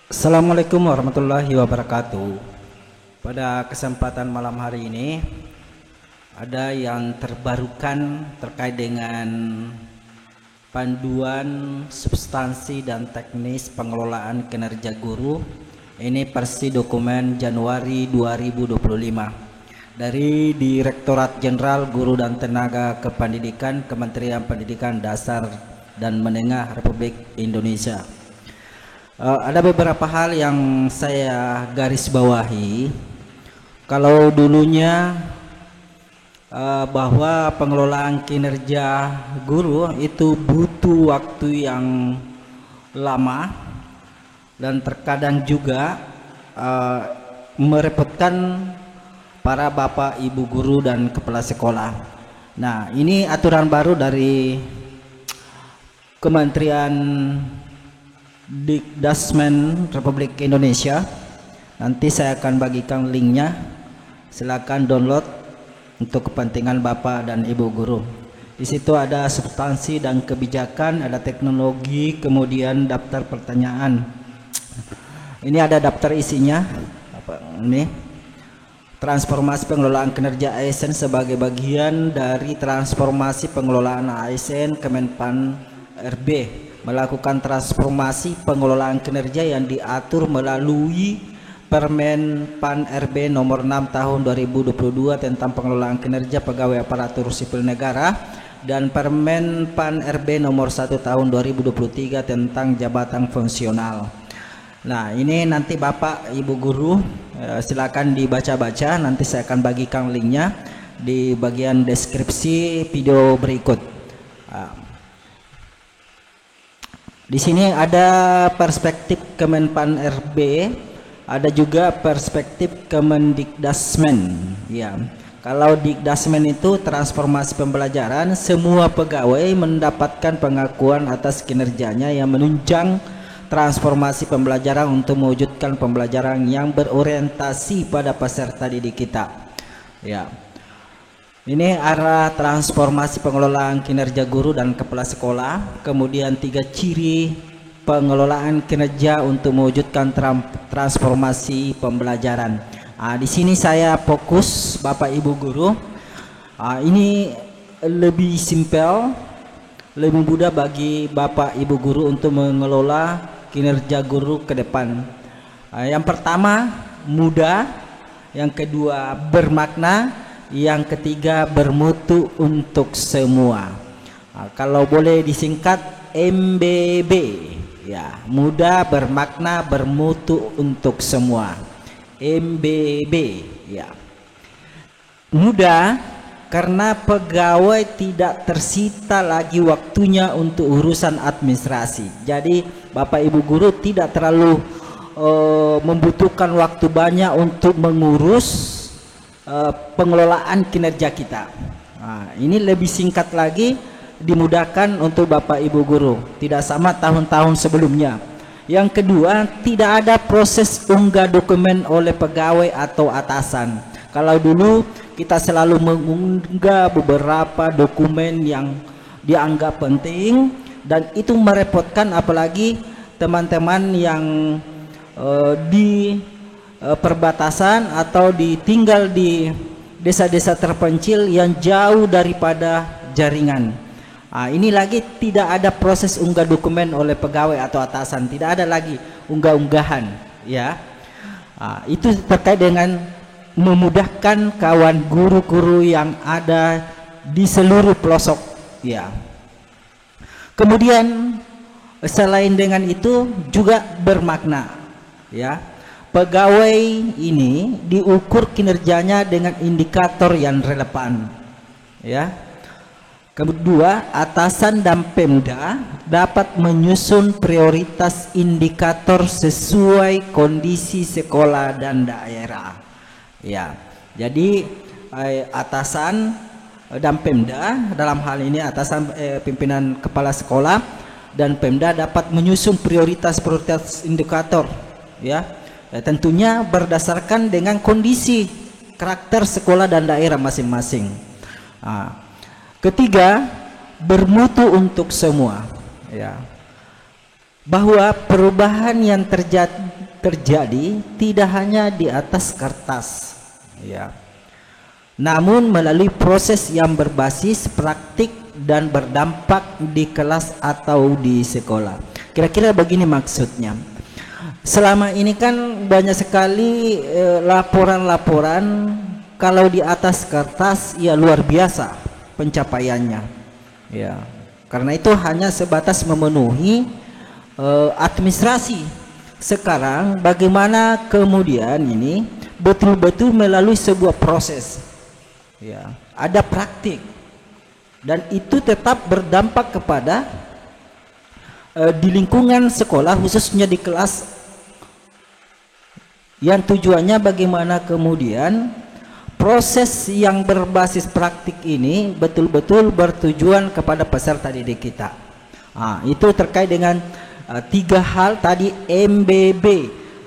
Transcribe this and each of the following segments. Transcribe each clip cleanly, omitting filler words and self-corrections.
Assalamualaikum warahmatullahi wabarakatuh. Pada kesempatan malam hari ini ada yang terbarukan terkait dengan panduan substansi dan teknis pengelolaan kinerja guru. Ini versi dokumen Januari 2025 dari Direktorat Jenderal Guru dan Tenaga Kependidikan Kementerian Pendidikan Dasar dan Menengah Republik Indonesia. Ada beberapa hal yang saya garis bawahi. Kalau dulunya bahwa pengelolaan kinerja guru itu butuh waktu yang lama dan terkadang juga merepotkan para bapak ibu guru dan kepala sekolah. Nah, ini aturan baru dari Kementerian Dikdasmen Republik Indonesia. Nanti saya akan bagikan linknya, silakan download untuk kepentingan bapak dan ibu guru. Di situ ada substansi dan kebijakan, ada teknologi, kemudian daftar pertanyaan. Ini ada daftar isinya. Ini transformasi pengelolaan kinerja ASN sebagai bagian dari transformasi pengelolaan ASN. Kemenpan RB melakukan transformasi pengelolaan kinerja yang diatur melalui Permen Pan RB nomor 6 tahun 2022 tentang pengelolaan kinerja pegawai aparatur sipil negara dan Permen Pan RB nomor 1 tahun 2023 tentang jabatan fungsional. Nah, ini nanti Bapak Ibu guru silakan dibaca-baca, nanti saya akan bagikan linknya di bagian deskripsi video berikut. Di sini ada perspektif Kemenpan RB, ada juga perspektif Kemendikdasmen. Ya, kalau Dikdasmen itu transformasi pembelajaran, semua pegawai mendapatkan pengakuan atas kinerjanya yang menunjang transformasi pembelajaran untuk mewujudkan pembelajaran yang berorientasi pada peserta didik kita. Ya. Ini arah transformasi pengelolaan kinerja guru dan kepala sekolah, kemudian 3 ciri pengelolaan kinerja untuk mewujudkan transformasi pembelajaran. Di sini saya fokus Bapak Ibu guru. Ini lebih simpel, lebih mudah bagi Bapak Ibu guru untuk mengelola kinerja guru ke depan. Yang pertama mudah, yang kedua bermakna, yang ketiga bermutu untuk semua. Kalau boleh disingkat MBB, ya, mudah, bermakna, bermutu untuk semua. MBB, ya. Mudah karena pegawai tidak tersita lagi waktunya untuk urusan administrasi. Jadi Bapak Ibu guru tidak terlalu membutuhkan waktu banyak untuk mengurus pengelolaan kinerja kita. Ini lebih singkat lagi, dimudahkan untuk Bapak Ibu guru, tidak sama tahun-tahun sebelumnya. Yang kedua, tidak ada proses unggah dokumen oleh pegawai atau atasan. Kalau dulu kita selalu mengunggah beberapa dokumen yang dianggap penting dan itu merepotkan, apalagi teman-teman yang di perbatasan atau tinggal di desa-desa terpencil yang jauh daripada jaringan. Ini lagi tidak ada proses unggah dokumen oleh pegawai atau atasan, tidak ada lagi unggah-unggahan, ya. Itu terkait dengan memudahkan kawan guru-guru yang ada di seluruh pelosok, ya. Kemudian selain dengan itu juga bermakna, ya. Pegawai ini diukur kinerjanya dengan indikator yang relevan, ya. Kedua, atasan dan Pemda dapat menyusun prioritas indikator sesuai kondisi sekolah dan daerah, ya. Jadi atasan dan Pemda, dalam hal ini atasan pimpinan kepala sekolah dan Pemda dapat menyusun prioritas indikator, ya. Tentunya berdasarkan dengan kondisi karakter sekolah dan daerah masing-masing. Ketiga, bermutu untuk semua, ya. bahwa perubahan yang terjadi tidak hanya di atas kertas, ya, namun melalui proses yang berbasis praktik dan berdampak di kelas atau di sekolah. Kira-kira begini maksudnya. Selama ini kan banyak sekali laporan-laporan, kalau di atas kertas ya luar biasa pencapaiannya, ya, karena itu hanya sebatas memenuhi administrasi. Sekarang bagaimana kemudian ini betul-betul melalui sebuah proses, ya, ada praktik, dan itu tetap berdampak kepada di lingkungan sekolah, khususnya di kelas, yang tujuannya bagaimana kemudian proses yang berbasis praktik ini betul-betul bertujuan kepada peserta didik kita. Itu terkait dengan 3 hal tadi, MBB,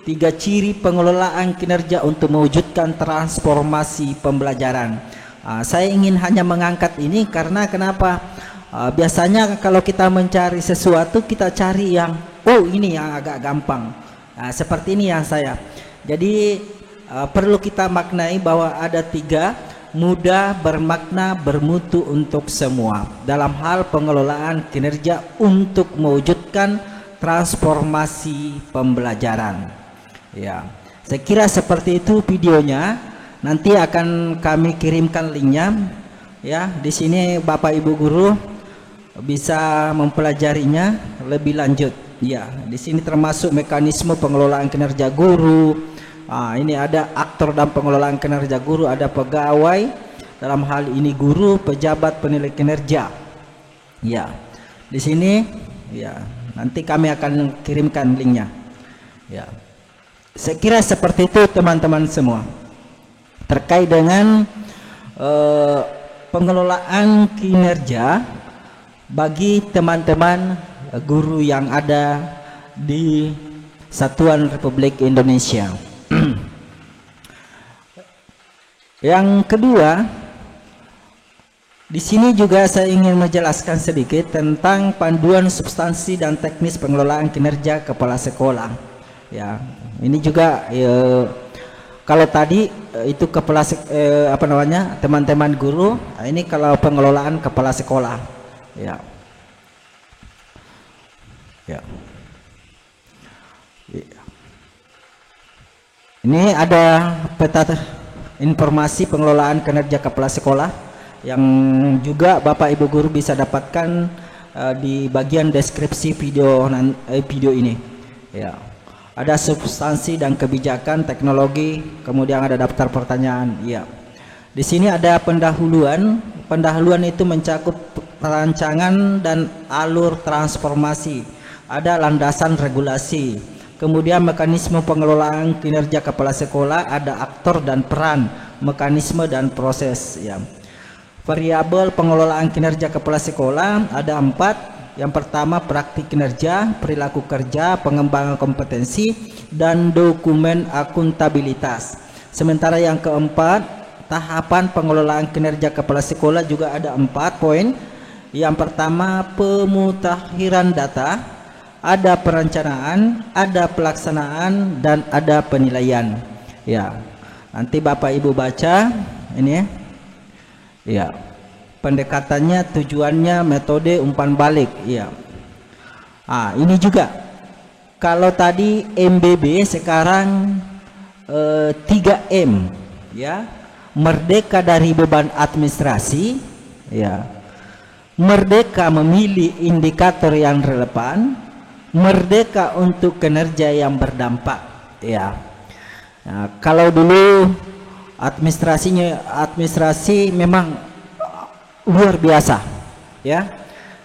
3 ciri pengelolaan kinerja untuk mewujudkan transformasi pembelajaran. Saya ingin hanya mengangkat ini karena kenapa? Biasanya kalau kita mencari sesuatu, kita cari yang ini yang agak gampang. Seperti ini yang saya. Jadi perlu kita maknai bahwa ada 3: mudah, bermakna, bermutu untuk semua dalam hal pengelolaan kinerja untuk mewujudkan transformasi pembelajaran. Ya, saya kira seperti itu videonya. Nanti akan kami kirimkan linknya. Ya, di sini Bapak Ibu guru bisa mempelajarinya lebih lanjut. Ya, di sini termasuk mekanisme pengelolaan kinerja guru. Ini ada aktor dan pengelolaan kinerja guru, ada pegawai, dalam hal ini guru, pejabat, penilai kinerja. Ya, di sini ya nanti kami akan kirimkan linknya. Ya, saya kira seperti itu teman-teman semua terkait dengan pengelolaan kinerja bagi teman-teman guru yang ada di Satuan Republik Indonesia. Yang kedua, di sini juga saya ingin menjelaskan sedikit tentang panduan substansi dan teknis pengelolaan kinerja kepala sekolah. Ya, ini juga kalau tadi itu kepala teman-teman guru, ini kalau pengelolaan kepala sekolah. Ya. Ya. Ini ada peta informasi pengelolaan kinerja kepala sekolah yang juga Bapak Ibu guru bisa dapatkan di bagian deskripsi video ini. Ya. Ada substansi dan kebijakan teknologi, kemudian ada daftar pertanyaan. Ya. Di sini ada pendahuluan. Pendahuluan itu mencakup perancangan dan alur transformasi. Ada landasan regulasi. Kemudian mekanisme pengelolaan kinerja kepala sekolah, ada aktor dan peran, mekanisme dan proses. Ya. Variabel pengelolaan kinerja kepala sekolah ada 4. Yang pertama praktik kinerja, perilaku kerja, pengembangan kompetensi, dan dokumen akuntabilitas. Sementara yang keempat, tahapan pengelolaan kinerja kepala sekolah juga ada 4 poin. Yang pertama pemutakhiran data, ada perencanaan, ada pelaksanaan, dan ada penilaian. Ya, nanti Bapak Ibu baca ini. Ya, pendekatannya, tujuannya, metode, umpan balik. Ya, ini juga. Kalau tadi MBB, sekarang 3M. Ya, merdeka dari beban administrasi. Ya, merdeka memilih indikator yang relevan. Merdeka untuk kinerja yang berdampak. Ya. Nah, kalau dulu administrasi memang luar biasa, ya.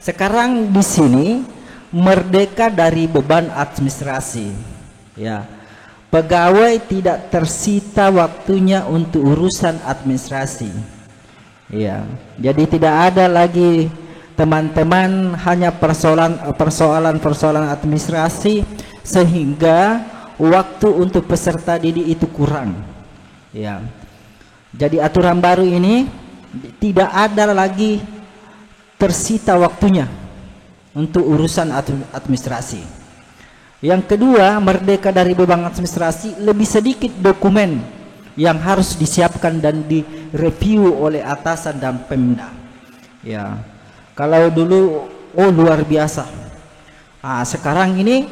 Sekarang di sini merdeka dari beban administrasi. Ya. Pegawai tidak tersita waktunya untuk urusan administrasi. Ya. Jadi tidak ada lagi teman-teman hanya persoalan administrasi sehingga waktu untuk peserta didik itu kurang. Ya. Jadi aturan baru ini tidak ada lagi tersita waktunya untuk urusan administrasi. Yang kedua, merdeka dari beban administrasi, lebih sedikit dokumen yang harus disiapkan dan direview oleh atasan dan Pemda. Ya, kalau dulu luar biasa. Sekarang ini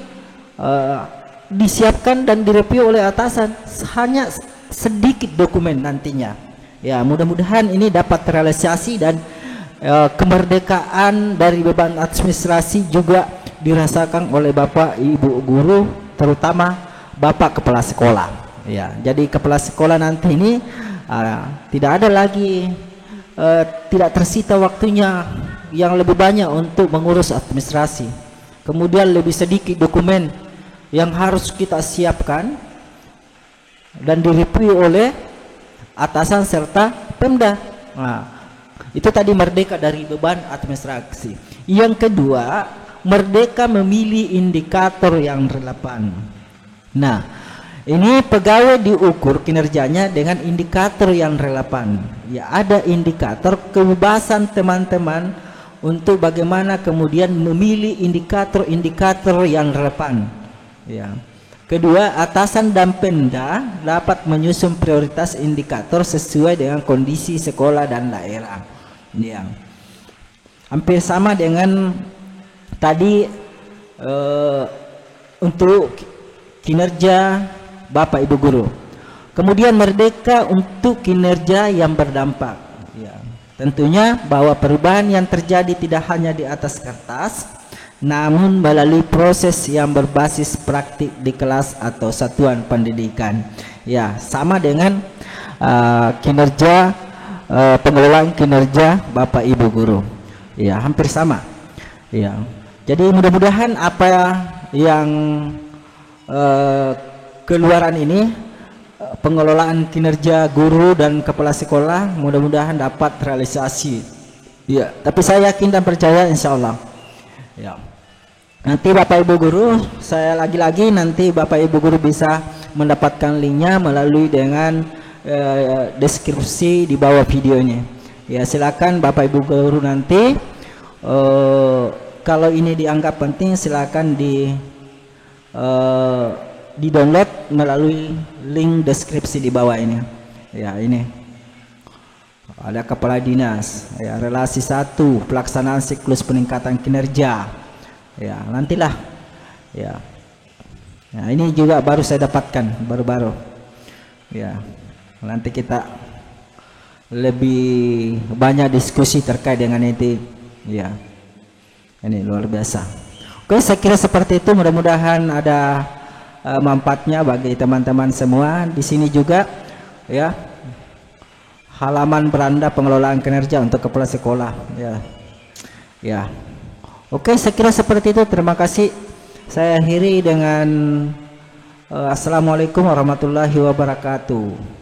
disiapkan dan direview oleh atasan, hanya sedikit dokumen nantinya. Ya, mudah-mudahan ini dapat terrealisasi dan kemerdekaan dari beban administrasi juga dirasakan oleh Bapak Ibu guru, terutama Bapak kepala sekolah. Ya, jadi kepala sekolah nanti ini tidak ada lagi tidak tersita waktunya yang lebih banyak untuk mengurus administrasi. Kemudian lebih sedikit dokumen yang harus kita siapkan dan direview oleh atasan serta Pemda. Itu tadi merdeka dari beban administrasi. Yang kedua, merdeka memilih indikator yang relevan. Nah, ini pegawai diukur kinerjanya dengan indikator yang relevan. Ya, ada indikator kebebasan teman-teman untuk bagaimana kemudian memilih indikator-indikator yang relevan. Ya. Kedua, atasan dan Pemda dapat menyusun prioritas indikator sesuai dengan kondisi sekolah dan daerah. Ya. Hampir sama dengan tadi untuk kinerja Bapak Ibu guru. Kemudian merdeka untuk kinerja yang berdampak. Ya. Tentunya bahwa perubahan yang terjadi tidak hanya di atas kertas, namun melalui proses yang berbasis praktik di kelas atau satuan pendidikan. Ya, sama dengan kinerja pengelolaan kinerja Bapak Ibu guru. Ya, hampir sama. Ya. Jadi mudah-mudahan apa yang keluaran ini, pengelolaan kinerja guru dan kepala sekolah, mudah-mudahan dapat realisasi. Ya, tapi saya yakin dan percaya insya Allah. Ya. Nanti Bapak Ibu guru, saya lagi-lagi nanti Bapak Ibu guru bisa mendapatkan linknya melalui dengan deskripsi di bawah videonya. Ya, silakan Bapak Ibu guru nanti kalau ini dianggap penting, silakan di download melalui link deskripsi di bawah ini. Ya, ini ada kepala dinas, ya, relasi 1, pelaksanaan siklus peningkatan kinerja. Ya, nantilah. Ya. Nah, ini juga baru saya dapatkan baru-baru. Ya. Nanti kita lebih banyak diskusi terkait dengan itu. Ya. Ini luar biasa. Oke, saya kira seperti itu. Mudah-mudahan ada manfaatnya bagi teman-teman semua. Di sini juga ya halaman beranda pengelolaan kinerja untuk kepala sekolah. Ya. Ya. Oke, saya kira seperti itu. Terima kasih. Saya akhiri dengan Assalamualaikum warahmatullahi wabarakatuh.